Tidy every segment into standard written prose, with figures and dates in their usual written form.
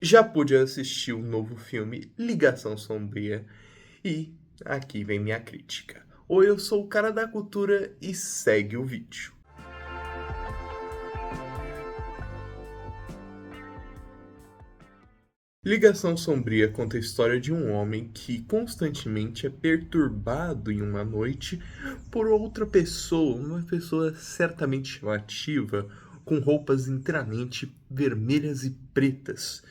Já pude assistir o novo filme Ligação Sombria e aqui vem minha crítica. Oi, eu sou o cara da cultura e segue o vídeo. Ligação Sombria conta a história de um homem que constantemente é perturbado em uma noite por outra pessoa, uma pessoa certamente chamativa, com roupas inteiramente vermelhas e pretas,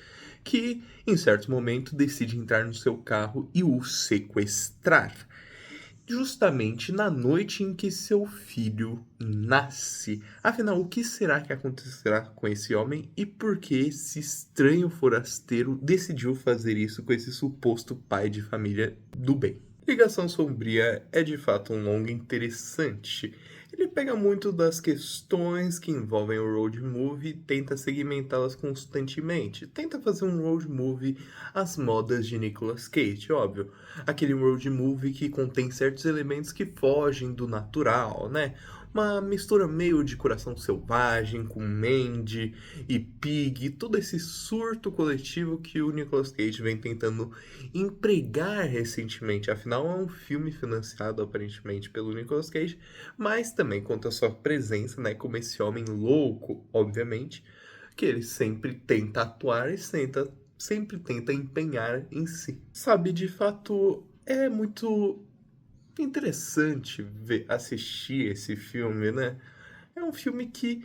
que em certo momento decide entrar no seu carro e o sequestrar. Justamente na noite em que seu filho nasce. Afinal, o que será que acontecerá com esse homem e por que esse estranho forasteiro decidiu fazer isso com esse suposto pai de família do bem? Ligação Sombria é de fato um longa interessante. Ele pega muito das questões que envolvem o road movie e tenta segmentá-las constantemente. Tenta fazer um road movie às modas de Nicolas Cage, óbvio. Aquele road movie que contém certos elementos que fogem do natural, né? Uma mistura meio de Coração Selvagem com Mandy e Pig, todo esse surto coletivo que o Nicolas Cage vem tentando empregar recentemente. Afinal, é um filme financiado aparentemente pelo Nicolas Cage, mas também conta a sua presença, né, como esse homem louco, obviamente, que ele sempre tenta atuar e sempre tenta empenhar em si. Sabe, de fato, é muito interessante assistir esse filme, né? É um filme que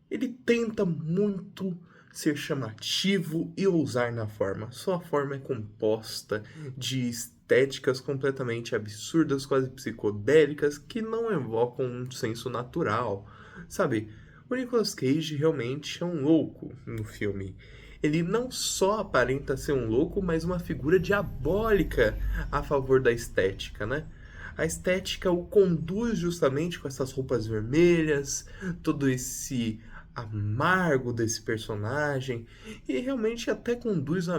ele tenta muito ser chamativo e ousar na forma. Sua forma é composta de estéticas completamente absurdas, quase psicodélicas, que não evocam um senso natural. Sabe, o Nicolas Cage realmente é um louco no filme. Ele não só aparenta ser um louco, mas uma figura diabólica a favor da estética, né? A estética o conduz justamente com essas roupas vermelhas, todo esse amargo desse personagem, e realmente até conduz a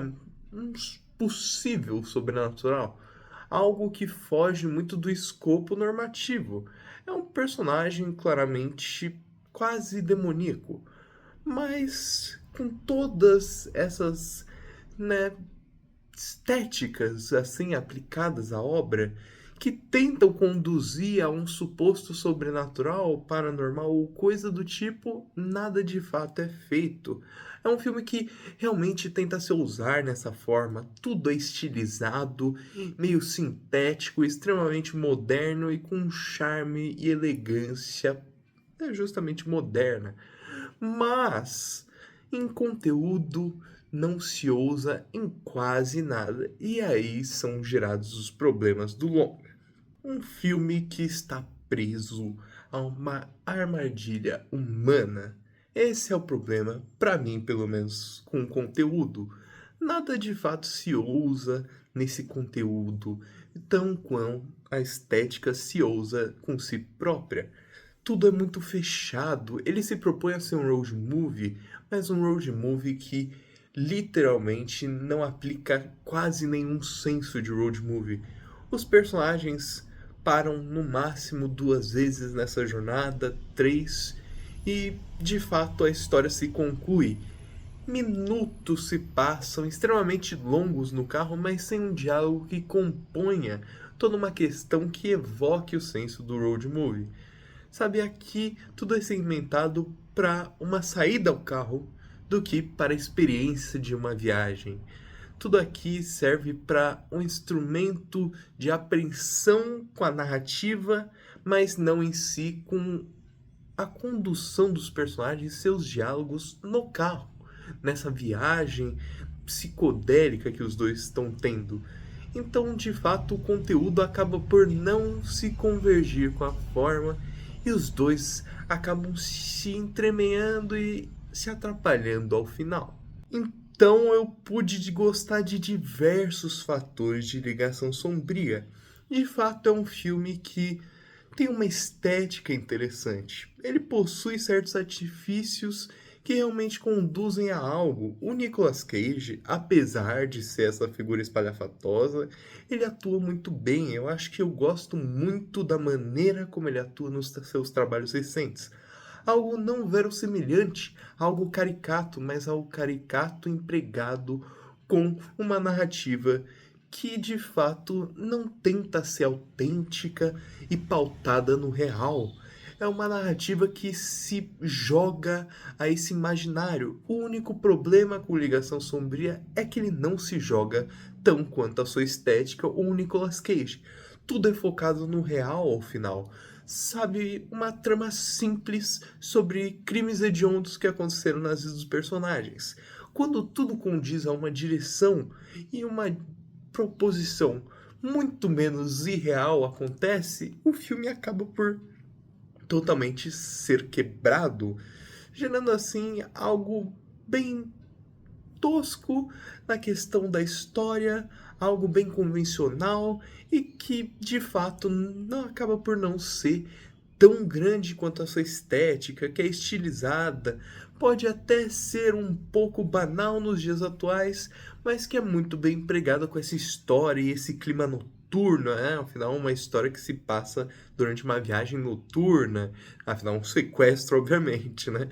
um possível sobrenatural, algo que foge muito do escopo normativo. É um personagem claramente quase demoníaco, mas com todas essas, né, estéticas assim aplicadas à obra que tentam conduzir a um suposto sobrenatural, paranormal ou coisa do tipo, nada de fato é feito. É um filme que realmente tenta se ousar nessa forma, tudo é estilizado, meio sintético, extremamente moderno e com um charme e elegância justamente moderna. Mas em conteúdo não se ousa em quase nada, e aí são gerados os problemas do longa. Um filme que está preso a uma armadilha humana. Esse é o problema, para mim, pelo menos, com o conteúdo. Nada de fato se ousa nesse conteúdo, tão quão a estética se ousa com si própria. Tudo é muito fechado. Ele se propõe a ser um road movie, mas um road movie que literalmente não aplica quase nenhum senso de road movie. Os personagens param no máximo 2 vezes nessa jornada, 3, e de fato a história se conclui. Minutos se passam extremamente longos no carro, mas sem um diálogo que componha toda uma questão que evoque o senso do road movie. Sabe, aqui tudo é segmentado para uma saída ao carro do que para a experiência de uma viagem. Tudo aqui serve para um instrumento de apreensão com a narrativa, mas não em si com a condução dos personagens e seus diálogos no carro, nessa viagem psicodélica que os dois estão tendo. Então, de fato, o conteúdo acaba por não se convergir com a forma e os dois acabam se entremeando e se atrapalhando ao final. Então eu pude gostar de diversos fatores de Ligação Sombria. De fato, é um filme que tem uma estética interessante. Ele possui certos artifícios que realmente conduzem a algo. O Nicolas Cage, apesar de ser essa figura espalhafatosa, ele atua muito bem. Eu acho que eu gosto muito da maneira como ele atua nos seus trabalhos recentes. algo não verossimilhante, algo caricato, mas algo caricato empregado com uma narrativa que de fato não tenta ser autêntica e pautada no real. É uma narrativa que se joga a esse imaginário. O único problema com Ligação Sombria é que ele não se joga tão quanto a sua estética ou o Nicolas Cage. Tudo é focado no real ao final. Sabe, uma trama simples sobre crimes hediondos que aconteceram nas vidas dos personagens. Quando tudo condiz a uma direção e uma proposição muito menos irreal acontece, o filme acaba por totalmente ser quebrado, gerando assim algo bem tosco na questão da história, algo bem convencional e que de fato não acaba por não ser tão grande quanto a sua estética, que é estilizada, pode até ser um pouco banal nos dias atuais, mas que é muito bem empregada com essa história e esse clima noturno, né? Afinal, uma história que se passa durante uma viagem noturna, afinal, um sequestro, obviamente, né?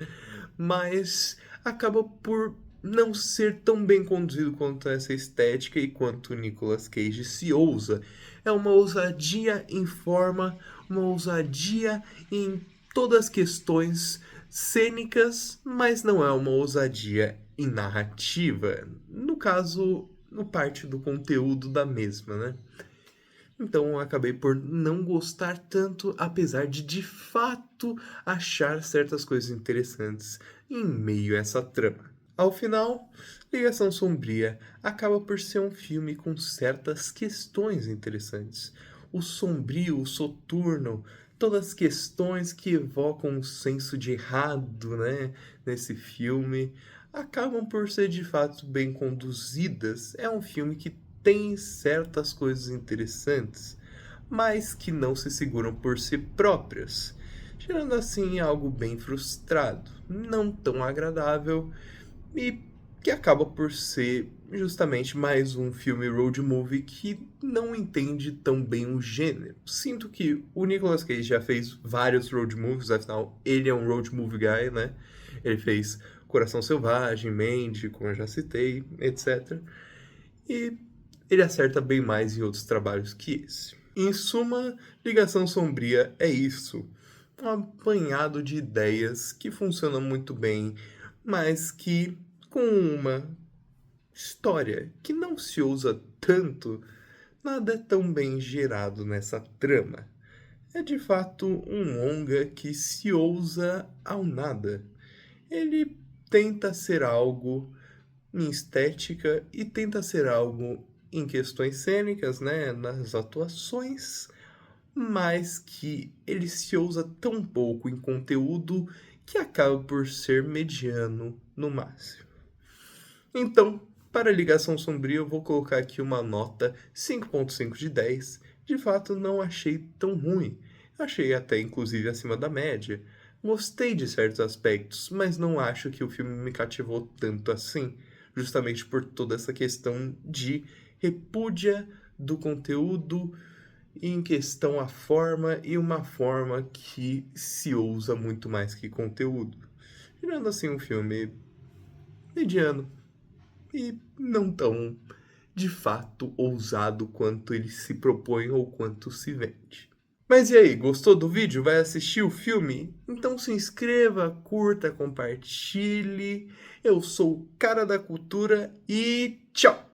Mas acaba por não ser tão bem conduzido quanto essa estética e quanto o Nicolas Cage se ousa. É uma ousadia em forma, uma ousadia em todas as questões cênicas, mas não é uma ousadia em narrativa. No caso, no parte do conteúdo da mesma, né? Então eu acabei por não gostar tanto, apesar de fato achar certas coisas interessantes em meio a essa trama. Ao final, Ligação Sombria acaba por ser um filme com certas questões interessantes. O sombrio, o soturno, todas as questões que evocam um senso de errado, né, nesse filme, acabam por ser de fato bem conduzidas. É um filme que tem certas coisas interessantes, mas que não se seguram por si próprias, gerando assim algo bem frustrado, não tão agradável e que acaba por ser justamente mais um filme road movie que não entende tão bem o gênero. Sinto que o Nicolas Cage já fez vários road movies, afinal ele é um road movie guy, né? Ele fez Coração Selvagem, Mandy, como eu já citei, etc. E ele acerta bem mais em outros trabalhos que esse. Em suma, Ligação Sombria é isso. Um apanhado de ideias que funcionam muito bem, mas que, com uma história que não se usa tanto, nada é tão bem gerado nessa trama. É de fato um longa que se ousa ao nada. Ele tenta ser algo em estética e tenta ser algo em questões cênicas, né, nas atuações, mas que ele se ousa tão pouco em conteúdo que acaba por ser mediano no máximo. Então, para Ligação Sombria, eu vou colocar aqui uma nota 5.5 de 10. De fato, não achei tão ruim. Achei até inclusive acima da média. Gostei de certos aspectos, mas não acho que o filme me cativou tanto assim, justamente por toda essa questão de repúdia do conteúdo em questão a forma e uma forma que se usa muito mais que conteúdo. Tirando assim um filme mediano e não tão de fato ousado quanto ele se propõe ou quanto se vende. Mas e aí, gostou do vídeo? Vai assistir o filme? Então se inscreva, curta, compartilhe. Eu sou o Cara da Cultura e tchau!